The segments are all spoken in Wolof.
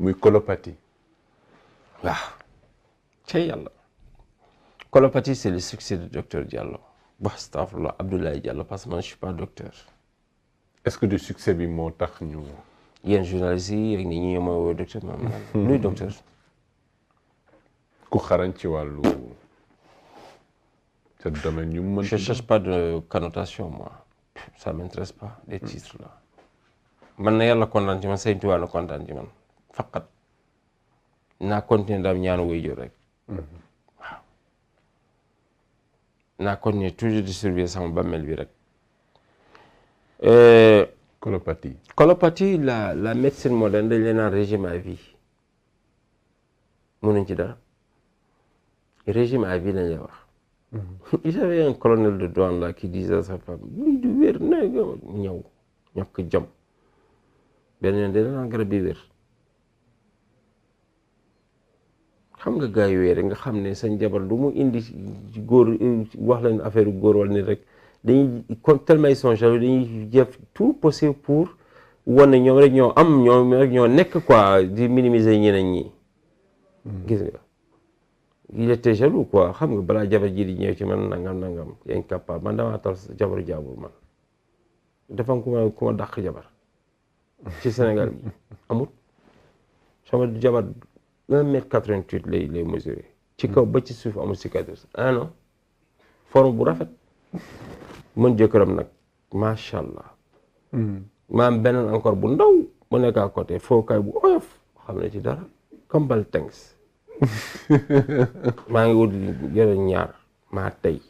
muy colopathie. waaw cey yàlla colopathie c'est le succès de docteur Diallo astafurlah Abdoulaye Diallo parce que man je suis pas docteur. est-ce que du succès bi moo tax ñu. yéen journalistes yi ak nit ñi ñoo ma woo docteur maanaam luy docteur. ku xarañ ci wàllu ce domaine yu mën. je cherche pas de connotation moi ça m'intéresse pas les titres là. man na yàlla kontaan ci man Sëñ Tuubaa na kontaan ci man faqat naa continuer daam ñaanu waajur rek waaw naa continuer toujours di surveiller sama bàmmeel bi rek. Colopathie la médecine moderne dañ leen naan régime à vie mënuñ ci dara régime à vie lañ lay wax. il y avait un colonel de douane là qui disait à sa femme lii du wér na ñëw ñàkk jom benn yoon dina naan garab bi wér xam nga gars yooyu rek nga xam ne sañ jabar lu mu indi góor wax leen affaire góor wala nit rek dañuy comme tellement ils sont jaloux dañuy def tout possible pour wane ñoom rek ñoo am ñoom rek ñoo nekk quoi di minimiser ñeneen ñi gis nga il était jaloux quoi xam nga balaa jabar ji di ñëw ci man nangam incapable man damaa tal jabaru jaabur man dafa am ku ma dàq jabar ci Sénégal bi amut sama jabar 1m88 lay mesuré ci kaw ba ci suuf amul cicatrice non forme bu rafet mën jëkkëram nag macha allah ma am beneen encore bu ndaw mu nekk à côté fookaay bu oyof xam ne ci dara comme bal tengs maa ngi wut yore ñaar maa tey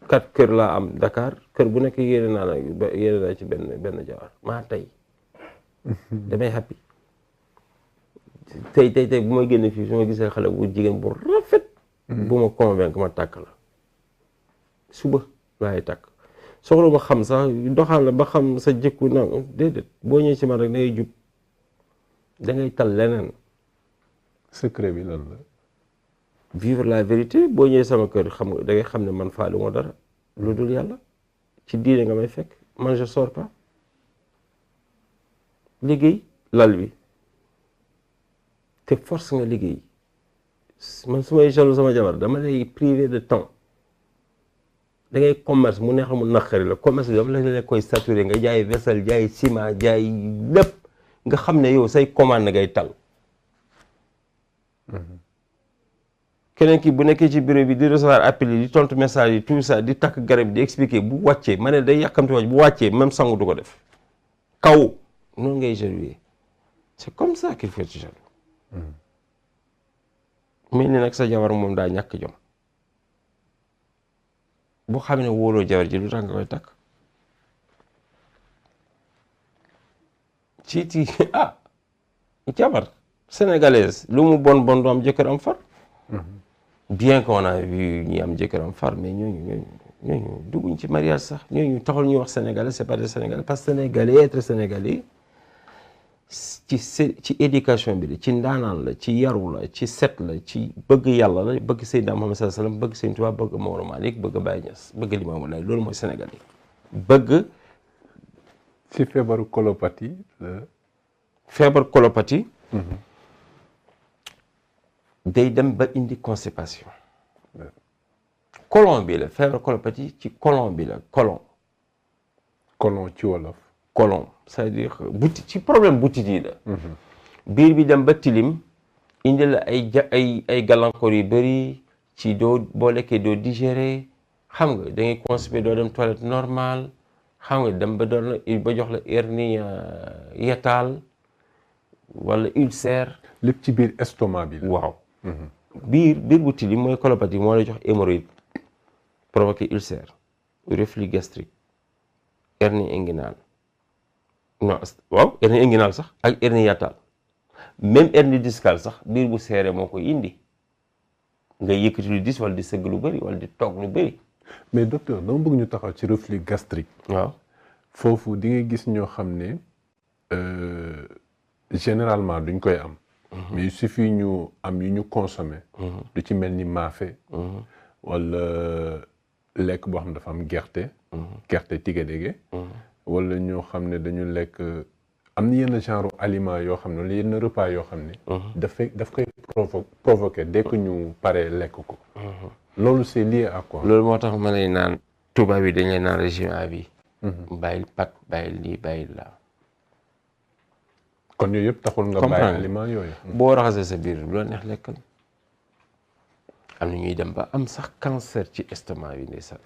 4 kër laa am Dakar kër bu nekk yéene naa ci benn jabar maa tey damay happy tey bu ma génne fii su ma gisee xale bu jigéen bu rafet bu ma convaincre ma tàkk la suba laay tàkk soxla ma xam sax doxal la ba xam sa jëkku na déedéet boo ñëwee ci man rek da ngay jub da ngay tal leneen. secret bi lan la. vivre la vérité boo ñëwee sama kër xam nga da ngay xam ne man faalu ma dara lu dul yàlla ci diine nga may fekk man je sors pas liggéey lal bi te force nga liggéey man su may jaloux sama jabar dama lay privé de temps da ngay commerce mu neex mu naqari la commerce bi dama la koy saturé nga jaay vaisselle jaay ciment jaay lépp nga xam ne yow say commande ngay tal keneen ki bu nekkee ci bureau bi di recevoir appel yi di tontu message yi tout ça di takk garab di expliquer bu wàccee ma ne day yàkkamti wàcc bu wàccee même sangu du ko def kaw noonu ngay jalouer c'est comme ça qu'il faut être jaloux mais ni nag sa jabar moom daa ñàkk jom boo xam ne wóoloo jabar ji lu tax nga koy takk ci jabar sénégalaise lu mu bon du am jëkkër am far bien qu'on a vu ñi am jëkkër am far mais ñooñu dugguñ ci mariage sax ñooñu taxul ñuy wax sénégalais c'est pas des sénégalais parce que sénégalais être sénégalais ci éducation bi la ci ndaanaan la ci yaru la ci set la ci bëgg yàlla la bëgg Seydina Muhammad sallallahu alayhi wasallam bëgg Sëñ Tuubaa bëgg Maodo Malick bëgg Baye Niass bëgg Limaamu Laay loolu mooy sénégalais bëgg ci feebaru colopathie day dem ba indi constipation colon bi la feebar colopathie ci colon bi la colon ci wolof colon c'est-à-dire butit ci problème butit yi la biir bi dem ba tilim indi la ay gàllankoor yu bëri ci boo lekkee doo digérer xam nga da ngay constipé doo dem toilette normal xam nga dem ba jox la hernie hiatale wala ulcère lépp ci biir estomac bi la waaw biir bu tilim mooy colopathie moo lay jox hémorroïde provoqué ulcère reflux gastrique hernie inguinale non waaw hernie inguinale sax ak hernie hiatale même hernie discale sax biir bu seere moo koy indi nga yëkkati lu dis wala di sëgg lu bëri wala di toog lu bëri. mais docteur dama bëgg ñu taxaw ci reflux gastrique. waaw foofu di nga gis ñoo xam ne généralement duñ koy am. mais il suffit ñu am yu ñu consommer. du ci mel ni maafe. wala lekk boo xam ne dafa am gerte. gerte tigedege. wala ñoo xam ne dañu lekk am na yenn genre aliment yoo xam ne yenn repas yoo xam ne daf koy provoquer dès que ñu paree lekk ko loolu c'est lié à quoi loolu moo tax ma lay naan tubaab yi dañ lay naan régime à vie bàyyil pat bàyyil lii bàyyil laa kon yooyu yëpp taxul nga bàyyi aliment yooyu boo raxasee sa biir bu la neex lekkal am na ñuy dem ba am sax cancer ci estomac bi ndeysaan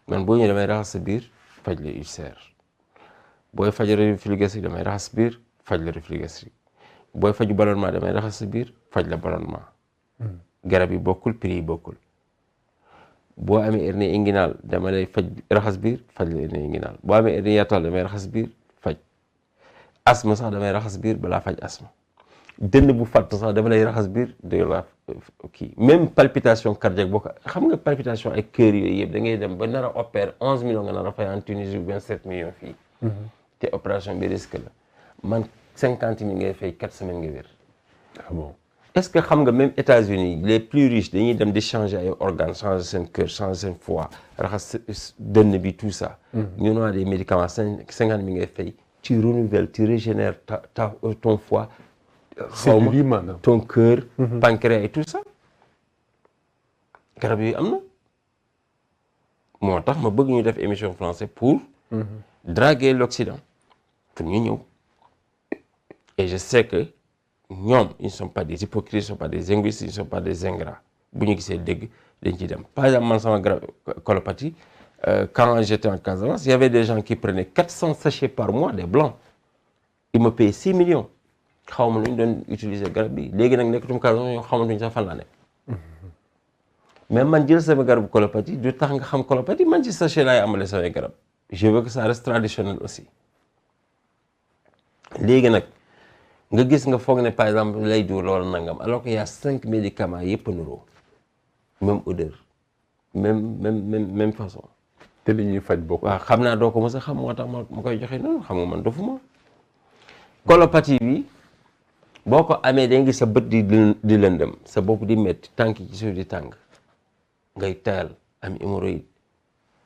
man boo ñëwee damay raxas sa biir faj la ulcère booy faj reflux gastrique damay raxas biir faj la reflux gastrique booy faju ballonnement damay raxas sa biir faj la ballonnement garab yi bokkul prix yi bokkul boo amee hernie inguinale dama lay faj raxas biir faj la hernie inguinale boo amee hernie hiatale damay raxas biir faj asthme sax damay raxas biir balaa faj asthme dënn bu fàtt sax dama lay raxas biir de la kii même palpitation cardiaque boo ko xam nga palpitation ay cœur yooyu yëpp da ngay dem ba nar a opérer 11 millions nga nar a fay en Tunisie ou 27 millions fii te opération bi risque la man 50 000 ngay fay 4 semaines nga wér. Ah bon. Est-ce que xam nga même États-Unis les plus riches dañuy dem di changer ay organes changer seen cœur changer seen foie raxas dënn bi tout ça. ñu naan des médicaments 50 000 ngay fay tu renouvelles tu régénères ton foie. ton cœur. pancréas et tout ça. garab yi am na. moo tax ma bëgg ñu def émission français pour. draguer l'Occident pour ñu ñëw. et je sais que ñoom ils ne sont pas des hypocrites ils ne sont pas des égoïstes ils ne sont pas des ingrats bu ñu gisee dégg dañ ciy dem par exemple man sama garab colopathie quand j'étais en Casamance il y avait des gens qui prenaient 400 sachets par mois des blancs ils me payaient 6 millions xaw ma lu ñu doon utiliser garab bi léegi nag nekkatum Casamance ñoo xamatuñ sax fan laa nekk mais man jël sama garabu colopathie du tax nga xam colopathie man ci sachet laay amale samay garab je veux que ça reste traditionnel aussi léegi nag nga gis nga foog ne par exemple lay duur loolu nangam alors qu'il y a 5 médicaments yëpp a nuroo même odeur même façon. te li ñuy faj bokk. waaw xam naa doo ko mos a xam moo tax ma koy joxe noonu xam nga man dofuma colopathie bi boo ko amee da nga gis sa bët di lëndëm sa bopp di métti tànk ci suuf di tàng ngay tayal am hémorroïde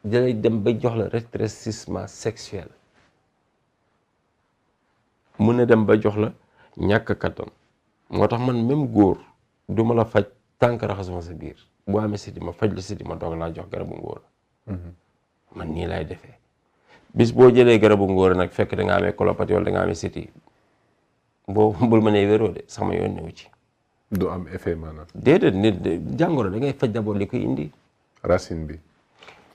dalay dem ba jox la rétrécissement sexuel mun na dem ba jox la ñàkk kattan moo tax man même góor du ma la faj tànk raxasuma sa biir boo amee siti ma faj la siti ma doog laa jox garabu ngóor man nii laay defee bis boo jëlee garabu ngóor nag fekk da nga amee colopathie wala da nga amee siti bul ma nee wéroo de sama yoon newu ci du am effet maanaam. déedéet nit jàngoro da ngay faj d'abord li koy indi racine bi.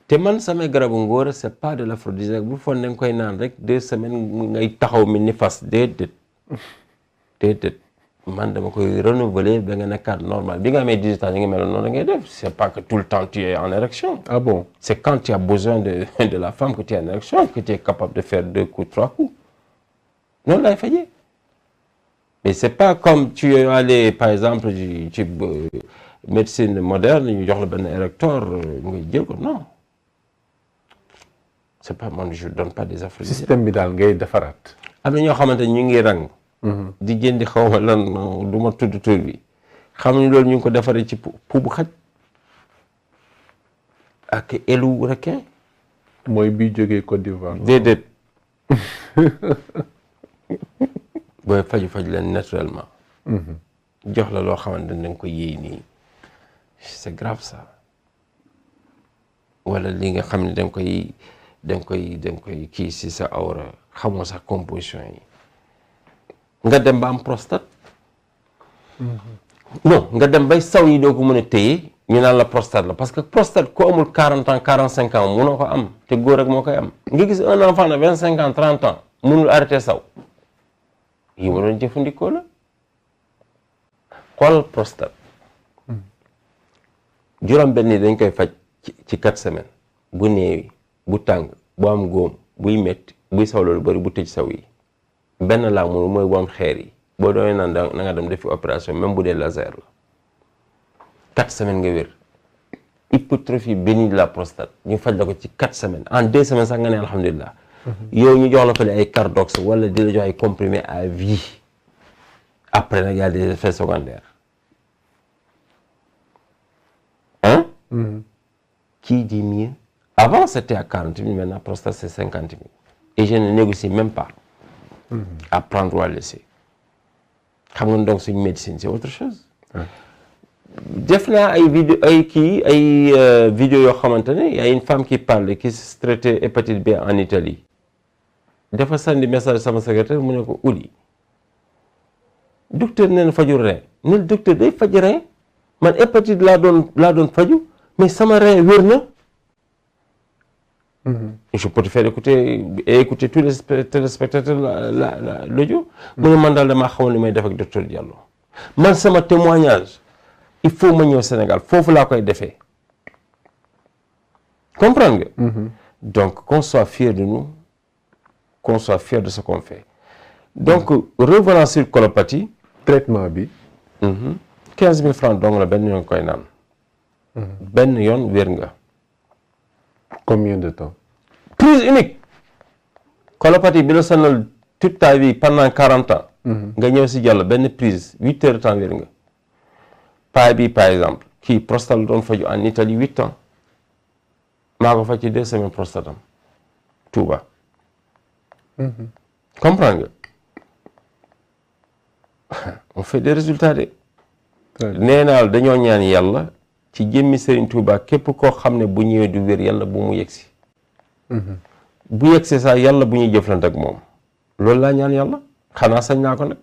te man samay garabu ngóor c'est pas de l'aphrodisiaque bu foog ne nga koy naan rek 2 semaines ngay taxaw mi ni fas déedéet man dama koy renouveler ba nga nekkaat normal bi nga amee 18 ans yi nga meloon noonu ngay def c'est pas que tout le temps tu es en érection. Ah bon. C'est quand tu as besoin de la femme que tu es en érection que tu es capable de faire 2 coups 3 coups noonu lay fajee mais c'est pas comme tu es allé par exemple ci médecine moderne ñu jox la benn érecteur ngay jël ko non c'est pas man je donne pas des aphrodisiaques. système bi daal ngay defaraat. am na ñoo xamante ñu ngi rang. di jëndi xaw ma lan du ma tudd tur bi xam ni loolu ñu ngi ko defaree ci pou bu xaj ak elu requin. mooy bi jógee Côte d'Ivoire. déedéet booy faj leen naturellement. jox la loo xamante ne da nga ko yéey nii c'est grave ça wala li nga xam ne da nga koy kii si sa awra xamoo sax composition yi. nga dem ba am prostate non nga dem bay saw yi doo ko mën a téye ñu naan la prostate la parce que prostate ku amul 40 ans 45 ans mënoo ko am te góor rek moo koy am nga gis un enfant de 25 ans 30 ans mënul arrêter saw yi ma doon jëfandikoo la xoolal prostate juróom benn dañ koy faj ci 4 semaines bu néewi bu tàng bu am góom buy metti buy saw loolu bari bu tëj saw yi benn laa mënu mooy bu am xeer yi boo doonee naan da nga dem defi opération même bu dee laser la 4 semaines nga wér hypertrophie bénigne de la prostate ñu faj la ko ci 4 semaines en 2 semaines sax nga ne alhamdulilah yow ñu jox la fële ay Cardox wala di la jox ay comprimés à vie après nag y a des effets secondaires hein qui dit mieux avant c'était à 40 000 maintenant prostate c'est 50 000 et je ne négocie même pas à prendre ou à laisser. xam nga donc suñu médecine c'est autre chose. def naa ay vidéo vidéo yoo xamante ne y a une femme qui parle qui se traitait hépatite B en Italie dafa sandi message sama secrétaire mu ne ko Uli docteur nee na faju rein ne docteur day faj rein man hépatite laa doon faju mais sama rein wér na. Je peux te faire écouter tous les téléspectateurs l'audio. mu ne man daal damaa xamoon li may def ak docteur Diallo man sama témoignage il faut ma ñëw Sénégal foofu laa koy defee comprendre nga. Donc qu'on soit fier de nous, qu'on soit fier de ce qu'on fait. Donc revenant sur colopathie. traitement bi. 15 000 francs donc la benn yoon koy naan. benn yoon wér nga. Combien de temps? Prise unique. Colopathie bi la sonal toute ta vie pendant 40 ans. nga ñëw si Diallo benn prise 8 heures de temps wér nga. paa bi par exemple kii prostate doon faju en Italie 8 ans. maa ko faj ci 2 semaines prostatam Touba. Comprendre nga. On fait des résultats de. nee naa dañoo ñaan yàlla ci jëmmi Serigne Touba képp koo xam ne bu ñëwee du wér yàlla bu mu yegsi. bu yegsee sax yàlla bu ñuy jëflante ak moom. loolu laa ñaan yàlla xanaa sañ naa ko nag.